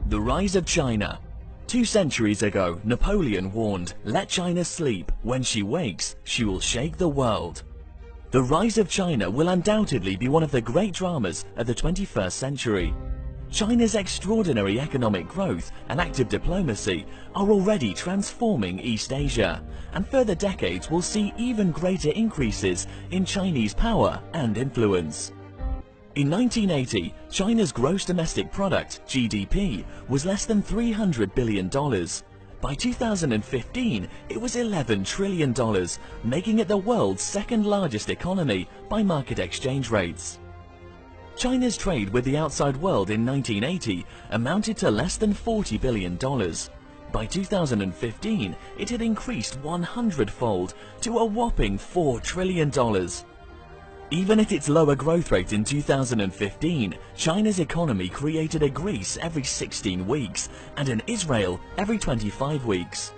The rise of China. 2 centuries ago, Napoleon warned, "Let China sleep. When she wakes, she will shake the world." The rise of China will undoubtedly be one of the great dramas of the 21st century. China's extraordinary economic growth and active diplomacy are already transforming East Asia, and further decades will see even greater increases in Chinese power and influence. In 1980, China's gross domestic product, GDP, was less than $300 billion. By 2015, it was $11 trillion, making it the world's second largest economy by market exchange rates. China's trade with the outside world in 1980 amounted to less than $40 billion. By 2015, it had increased 100-fold to a whopping $4 trillion. Even at its lower growth rate in 2015, China's economy created a Greece every 16 weeks and an Israel every 25 weeks.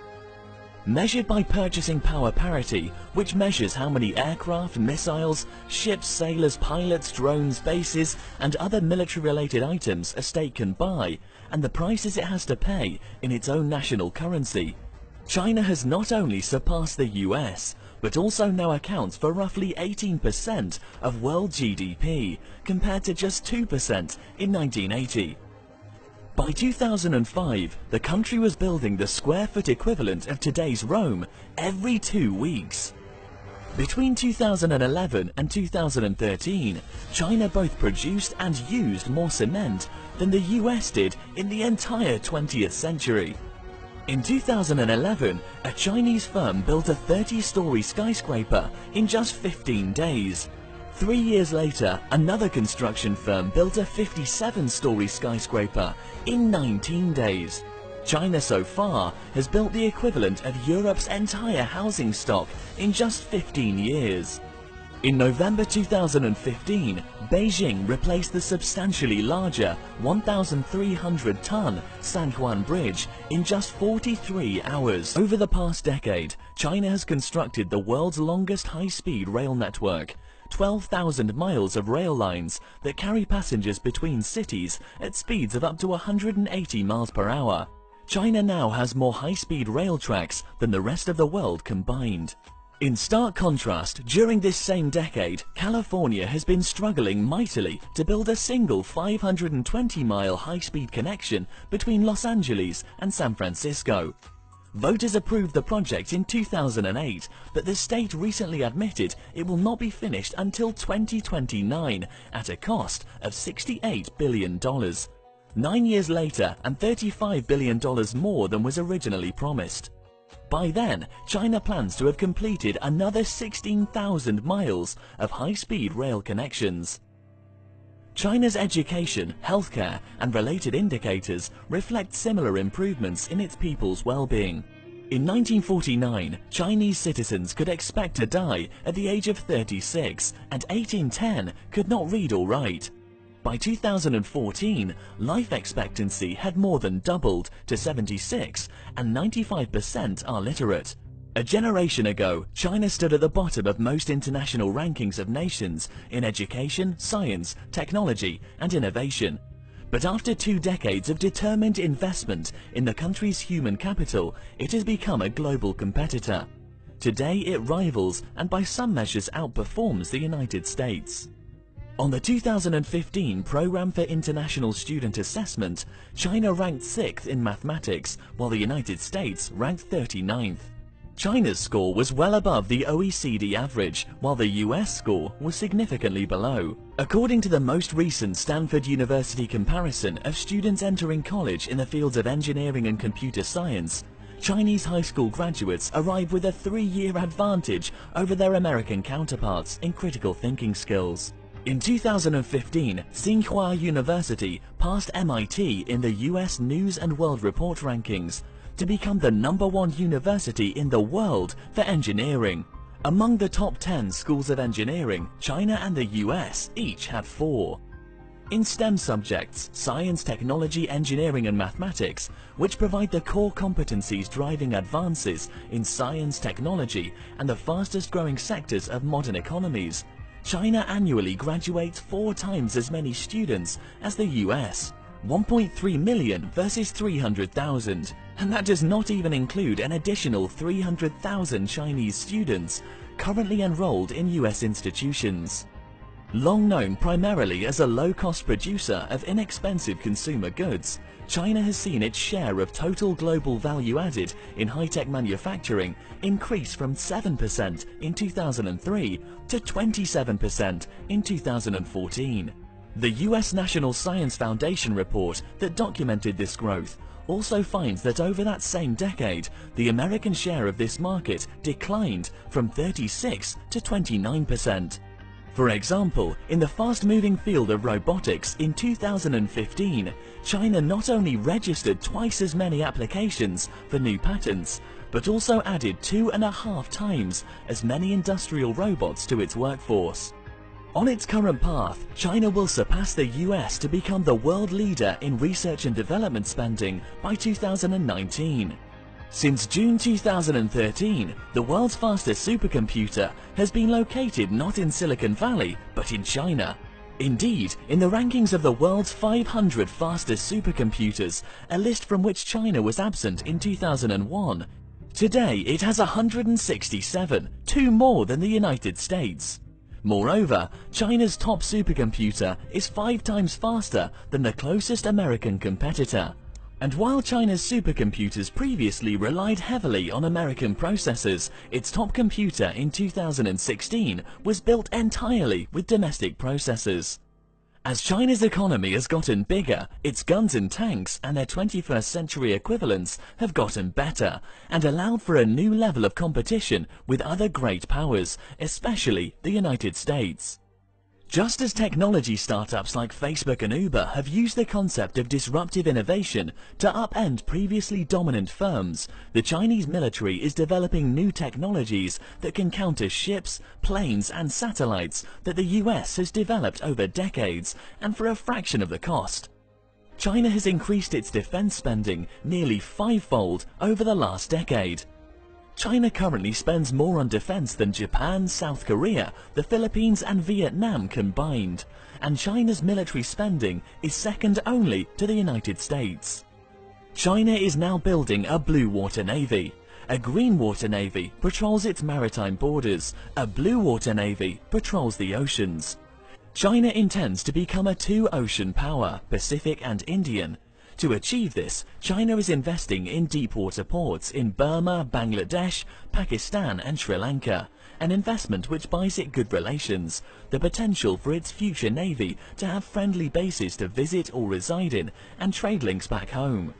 Measured by purchasing power parity, which measures how many aircraft, missiles, ships, sailors, pilots, drones, bases, and other military-related items a state can buy, and the prices it has to pay in its own national currency, China has not only surpassed the US, but also now accounts for roughly 18% of world GDP, compared to just 2% in 1980. By 2005, the country was building the square foot equivalent of today's Rome every 2 weeks. Between 2011 and 2013, China both produced and used more cement than the US did in the entire 20th century. In 2011, a Chinese firm built a 30-story skyscraper in just 15 days. 3 years later, another construction firm built a 57-story skyscraper in 19 days. China so far has built the equivalent of Europe's entire housing stock in just 15 years. In November 2015, Beijing replaced the substantially larger 1,300-ton San Juan Bridge in just 43 hours. Over the past decade, China has constructed the world's longest high-speed rail network, 12,000 miles of rail lines that carry passengers between cities at speeds of up to 180 miles per hour. China now has more high-speed rail tracks than the rest of the world combined. In stark contrast, during this same decade, California has been struggling mightily to build a single 520-mile high-speed connection between Los Angeles and San Francisco. Voters approved the project in 2008, but the state recently admitted it will not be finished until 2029 at a cost of $68 billion. 9 years later, and $35 billion more than was originally promised. By then, China plans to have completed another 16,000 miles of high-speed rail connections. China's education, healthcare, and related indicators reflect similar improvements in its people's well-being. In 1949, Chinese citizens could expect to die at the age of 36, and 8 in 10 could not read or write. By 2014, life expectancy had more than doubled to 76, and 95% are literate. A generation ago, China stood at the bottom of most international rankings of nations in education, science, technology, and innovation. But after 2 decades of determined investment in the country's human capital, it has become a global competitor. Today it rivals and by some measures outperforms the United States. On the 2015 Programme for International Student Assessment, China ranked 6th in mathematics, while the United States ranked 39th. China's score was well above the OECD average, while the US score was significantly below. According to the most recent Stanford University comparison of students entering college in the fields of engineering and computer science, Chinese high school graduates arrive with a 3-year advantage over their American counterparts in critical thinking skills. In 2015, Tsinghua University passed MIT in the US News and World Report rankings to become the #1 university in the world for engineering. Among the top 10 schools of engineering, China and the US each had 4. In STEM subjects, science, technology, engineering and mathematics, which provide the core competencies driving advances in science, technology and the fastest growing sectors of modern economies, China annually graduates 4 times as many students as the US. 1.3 million versus 300,000, and that does not even include an additional 300,000 Chinese students currently enrolled in US institutions. Long known primarily as a low-cost producer of inexpensive consumer goods, China has seen its share of total global value added in high-tech manufacturing increase from 7% in 2003 to 27% in 2014. The US National Science Foundation report that documented this growth also finds that over that same decade, the American share of this market declined from 36 to 29%. For example, in the fast-moving field of robotics in 2015, China not only registered twice as many applications for new patents, but also added 2.5 times as many industrial robots to its workforce. On its current path, China will surpass the US to become the world leader in research and development spending by 2019. Since June 2013, the world's fastest supercomputer has been located not in Silicon Valley, but in China. Indeed, in the rankings of the world's 500 fastest supercomputers, a list from which China was absent in 2001, today it has 167, 2 more than the United States. Moreover, China's top supercomputer is 5 times faster than the closest American competitor. And while China's supercomputers previously relied heavily on American processors, its top computer in 2016 was built entirely with domestic processors. As China's economy has gotten bigger, its guns and tanks and their 21st century equivalents have gotten better and allowed for a new level of competition with other great powers, especially the United States. Just as technology startups like Facebook and Uber have used the concept of disruptive innovation to upend previously dominant firms, the Chinese military is developing new technologies that can counter ships, planes and satellites that the US has developed over decades and for a fraction of the cost. China has increased its defense spending nearly 5-fold over the last decade. China currently spends more on defense than Japan, South Korea, the Philippines and Vietnam combined, and China's military spending is second only to the United States. China is now building a blue water navy. A green water navy patrols its maritime borders. A blue water navy patrols the oceans. China intends to become a 2-ocean power, Pacific and Indian. To achieve this, China is investing in deep-water ports in Burma, Bangladesh, Pakistan and Sri Lanka, an investment which buys it good relations, the potential for its future navy to have friendly bases to visit or reside in, and trade links back home.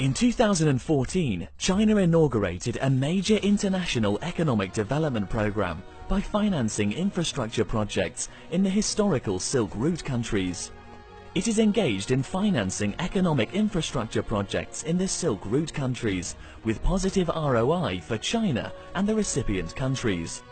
In 2014, China inaugurated a major international economic development program by financing infrastructure projects in the historical Silk Route countries. It is engaged in financing economic infrastructure projects in the Silk Route countries with positive ROI for China and the recipient countries.